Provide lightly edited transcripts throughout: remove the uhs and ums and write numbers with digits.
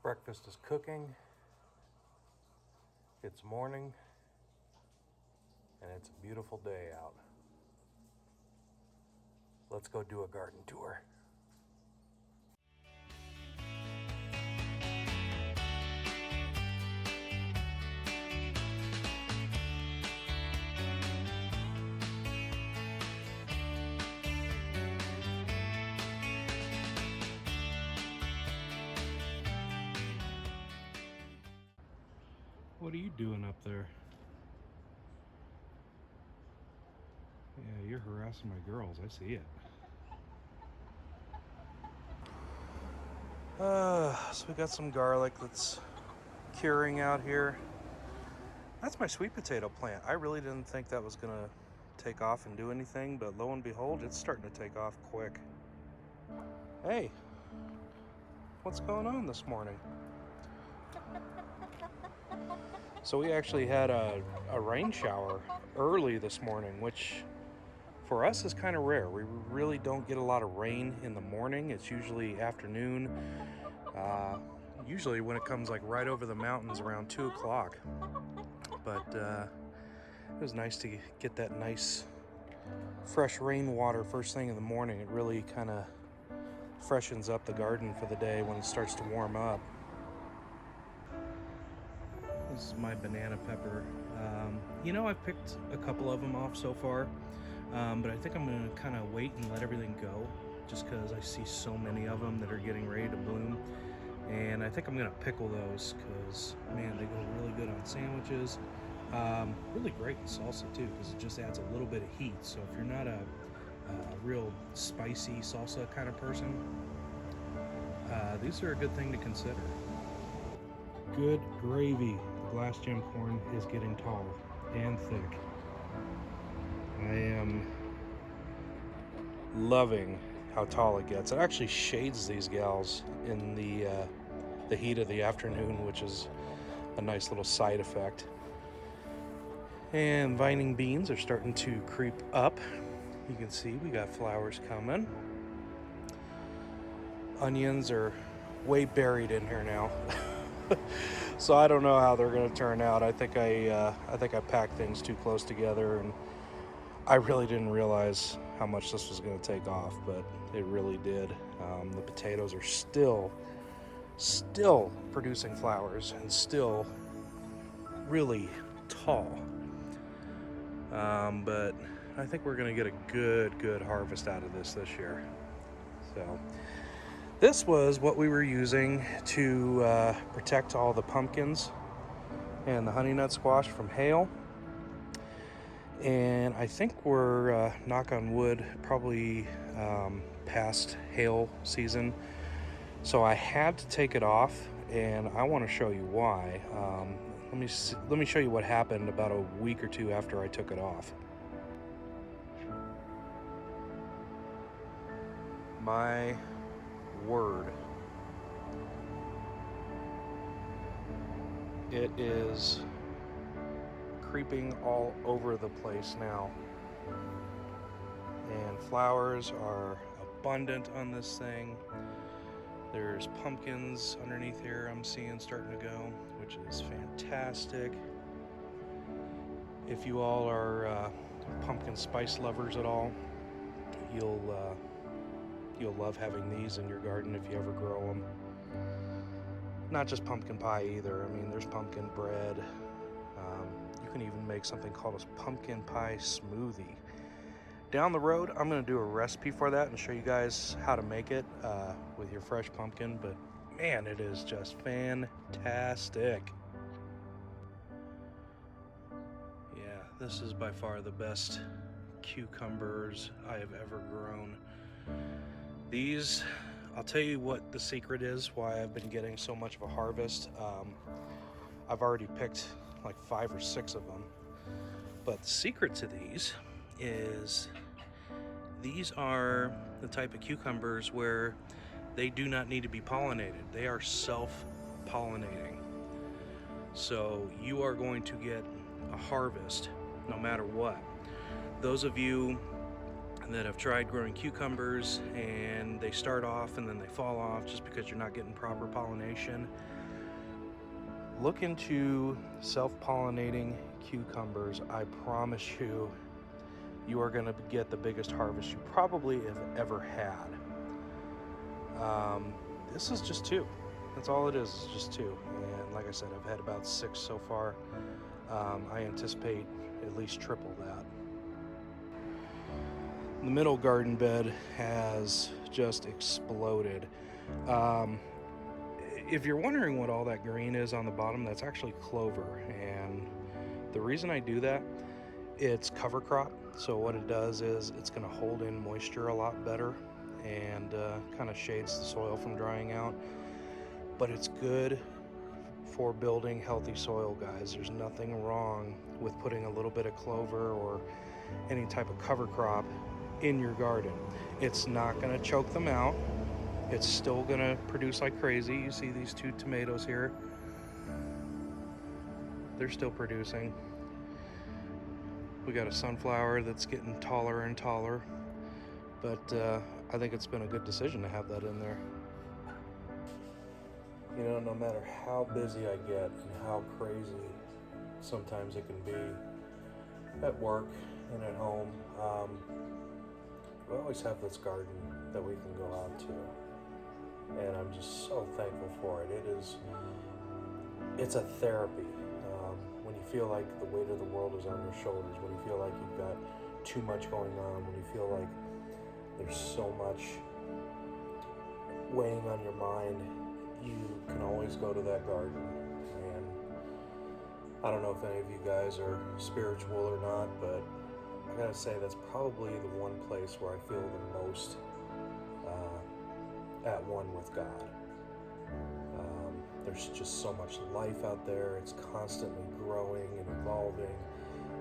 Breakfast is cooking. It's morning, and it's a beautiful day out. Let's go do a garden tour. What are you doing up there? Yeah, you're harassing my girls. I see it. So we got some garlic that's curing out here. That's my sweet potato plant. I really didn't think that was gonna take off and do anything, but lo and behold, it's starting to take off quick. Hey, what's going on this morning? So we actually had a rain shower early this morning, which for us is kind of rare. We really don't get a lot of rain in the morning. It's usually afternoon. Usually when it comes like right over the mountains around 2 o'clock. But it was nice to get that nice fresh rainwater first thing in the morning. It really kind of freshens up the garden for the day when it starts to warm up. This is my banana pepper. I've picked a couple of them off so far, but I think I'm gonna kind of wait and let everything go just because I see so many of them that are getting ready to bloom. And I think I'm gonna pickle those because, man, they go really good on sandwiches. Really great in salsa too because it just adds a little bit of heat. So if you're not a real spicy salsa kind of person, these are a good thing to consider. Good gravy. The glass gem corn is getting tall and thick. I am loving how tall it gets. It actually shades these gals in the heat of the afternoon, which is a nice little side effect. And vining beans are starting to creep up. You can see we got flowers coming. Onions are way buried in here now. So I don't know how they're going to turn out. I think I packed things too close together, and I really didn't realize how much this was going to take off, but it really did. The potatoes are still producing flowers and still really tall. But I think we're going to get a good harvest out of this year. So this was what we were using to protect all the pumpkins and the honey nut squash from hail. And I think we're, knock on wood, probably past hail season. So I had to take it off, and I want to show you why. Let me show you what happened about a week or two after I took it off. My word. It is creeping all over the place now. And flowers are abundant on this thing. There's pumpkins underneath here I'm seeing starting to go, which is fantastic. If you all are pumpkin spice lovers at all, you'll love having these in your garden if you ever grow them. Not just pumpkin pie either. I mean, there's pumpkin bread. You can even make something called a pumpkin pie smoothie. Down the road, I'm going to do a recipe for that and show you guys how to make it with your fresh pumpkin. But man, it is just fantastic. Yeah, this is by far the best cucumbers I have ever grown. These, I'll tell you what the secret is, why I've been getting so much of a harvest. I've already picked like 5 or 6 of them. But the secret to these is these are the type of cucumbers where they do not need to be pollinated. They are self-pollinating. So you are going to get a harvest no matter what. Those of you that have tried growing cucumbers and they start off and then they fall off just because you're not getting proper pollination, Look into self-pollinating cucumbers. I promise you, you are going to get the biggest harvest you probably have ever had. This is just 2. That's all it is just 2. And like I said, I've had about 6 so far. I anticipate at least triple that. The middle garden bed has just exploded. If you're wondering what all that green is on the bottom, that's actually clover. And the reason I do that, it's cover crop. So what it does is it's going to hold in moisture a lot better and kind of shades the soil from drying out. But it's good for building healthy soil, guys. There's nothing wrong with putting a little bit of clover or any type of cover crop in your garden. It's not going to choke them out. It's still going to produce like crazy. You see these 2 tomatoes here. They're still producing. We got a sunflower that's getting taller and taller, but I think it's been a good decision to have that in there. You know, no matter how busy I get and how crazy sometimes it can be at work and at home, we always have this garden that we can go out to, and I'm just so thankful for it. It's a therapy. When you feel like the weight of the world is on your shoulders, when you feel like you've got too much going on, when you feel like there's so much weighing on your mind, you can always go to that garden. And I don't know if any of you guys are spiritual or not, but I gotta say that's probably the one place where I feel the most at one with God. There's just so much life out there. It's constantly growing and evolving,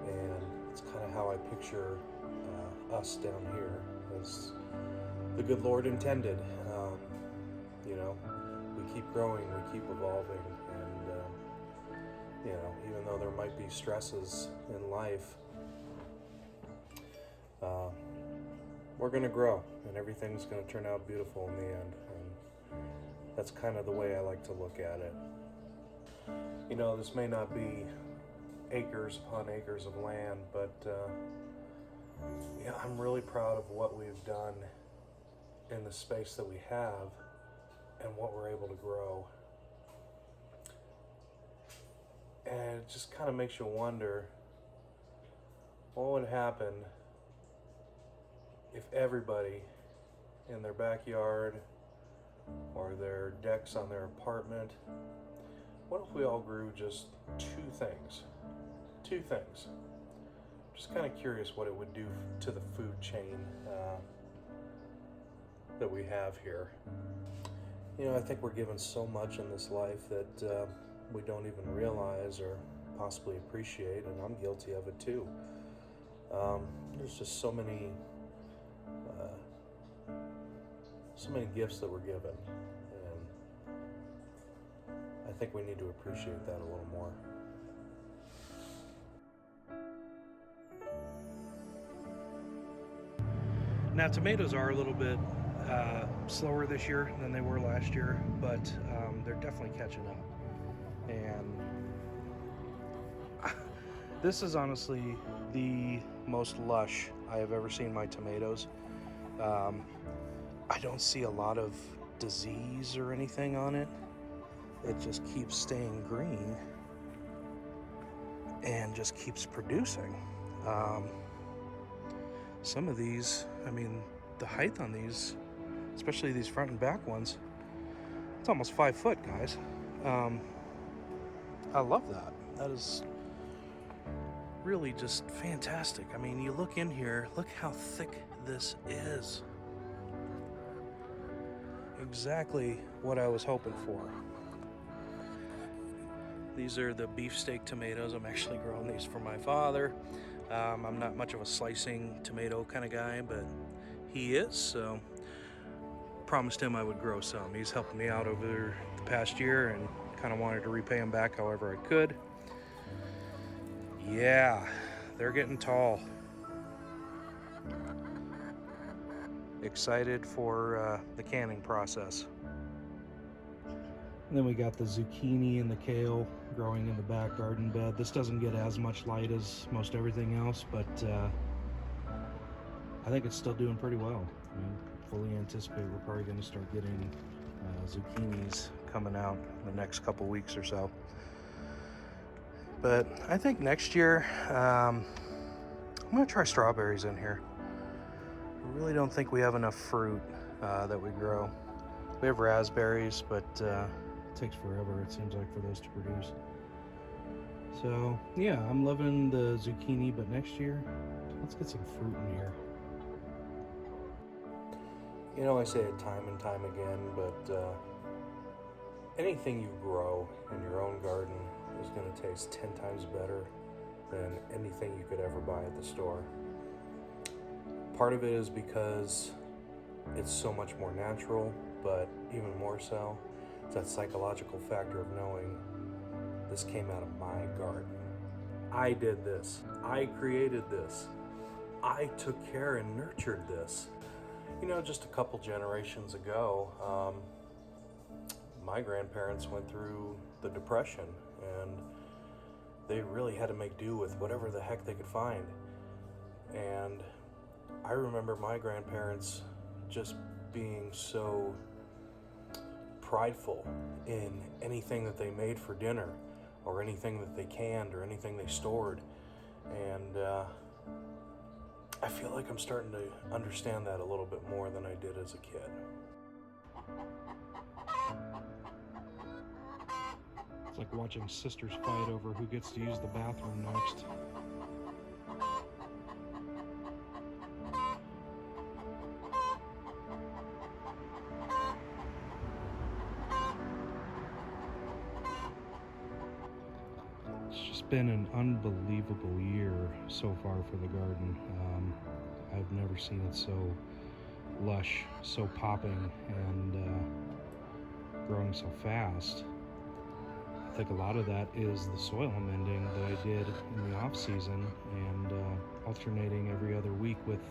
and it's kind of how I picture us down here, as the good Lord intended. You know, we keep growing, we keep evolving, and you know, even though there might be stresses in life, we're going to grow, and everything's going to turn out beautiful in the end. And that's kind of the way I like to look at it. You know, this may not be acres upon acres of land, but yeah, I'm really proud of what we've done in the space that we have and what we're able to grow. And it just kind of makes you wonder, what would happen if everybody in their backyard or their decks on their apartment, what if we all grew just 2 things? 2 things. Just kind of curious what it would do to the food chain that we have here. You know, I think we're given so much in this life that we don't even realize or possibly appreciate, and I'm guilty of it too. There's just so many gifts that we're given, and I think we need to appreciate that a little more. Now, tomatoes are a little bit slower this year than they were last year, but they're definitely catching up. And this is honestly the most lush I have ever seen my tomatoes. I don't see a lot of disease or anything on it. It just keeps staying green and just keeps producing. Some of these, I mean, the height on these, especially these front and back ones, it's almost 5 foot, guys. I love that. That is really just fantastic. I mean, you look in here, look how thick this is. Exactly what I was hoping for. These are the beefsteak tomatoes. I'm actually growing these for my father. I'm not much of a slicing tomato kind of guy, but he is, so promised him I would grow some. He's helped me out over the past year and kind of wanted to repay him back however I could. Yeah, they're getting tall. Excited for the canning process. And then we got the zucchini and the kale growing in the back garden bed. This doesn't get as much light as most everything else, but I think it's still doing pretty well. I mean, fully anticipate we're probably going to start getting zucchinis coming out in the next couple weeks or so. But I think next year I'm going to try strawberries in here. I really don't think we have enough fruit that we grow. We have raspberries, but it takes forever, it seems like, for those to produce. So yeah, I'm loving the zucchini, but next year, let's get some fruit in here. You know, I say it time and time again, but anything you grow in your own garden is going to taste 10 times better than anything you could ever buy at the store. Part of it is because it's so much more natural, but even more so, it's that psychological factor of knowing this came out of my garden. I did this. I created this. I took care and nurtured this. You know, just a couple generations ago, my grandparents went through the Depression, and they really had to make do with whatever the heck they could find. And I remember my grandparents just being so prideful in anything that they made for dinner, or anything that they canned, or anything they stored. And I feel like I'm starting to understand that a little bit more than I did as a kid. It's like watching sisters fight over who gets to use the bathroom next. It's just been an unbelievable year so far for the garden. I've never seen it so lush, so popping, and growing so fast. I think a lot of that is the soil amending that I did in the off season, and alternating every other week with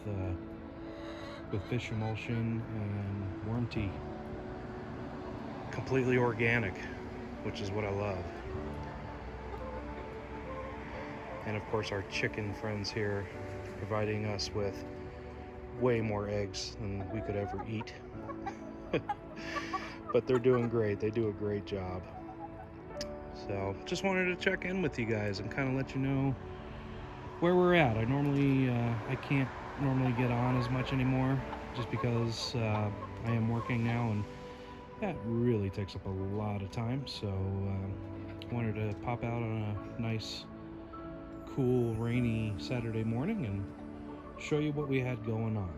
fish emulsion and worm tea. Completely organic, which is what I love. And of course our chicken friends here providing us with way more eggs than we could ever eat. But they're doing great. They do a great job. So just wanted to check in with you guys and kind of let you know where we're at. I can't normally get on as much anymore, just because I am working now, and that really takes up a lot of time. So wanted to pop out on a nice, cool, rainy Saturday morning and show you what we had going on.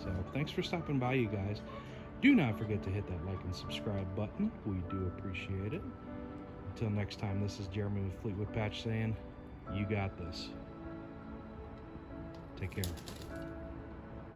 So thanks for stopping by, you guys. Do not forget to hit that like and subscribe button. We do appreciate it. Until next time, this is Jeremy with Fleetwood Patch saying, you got this. Take care.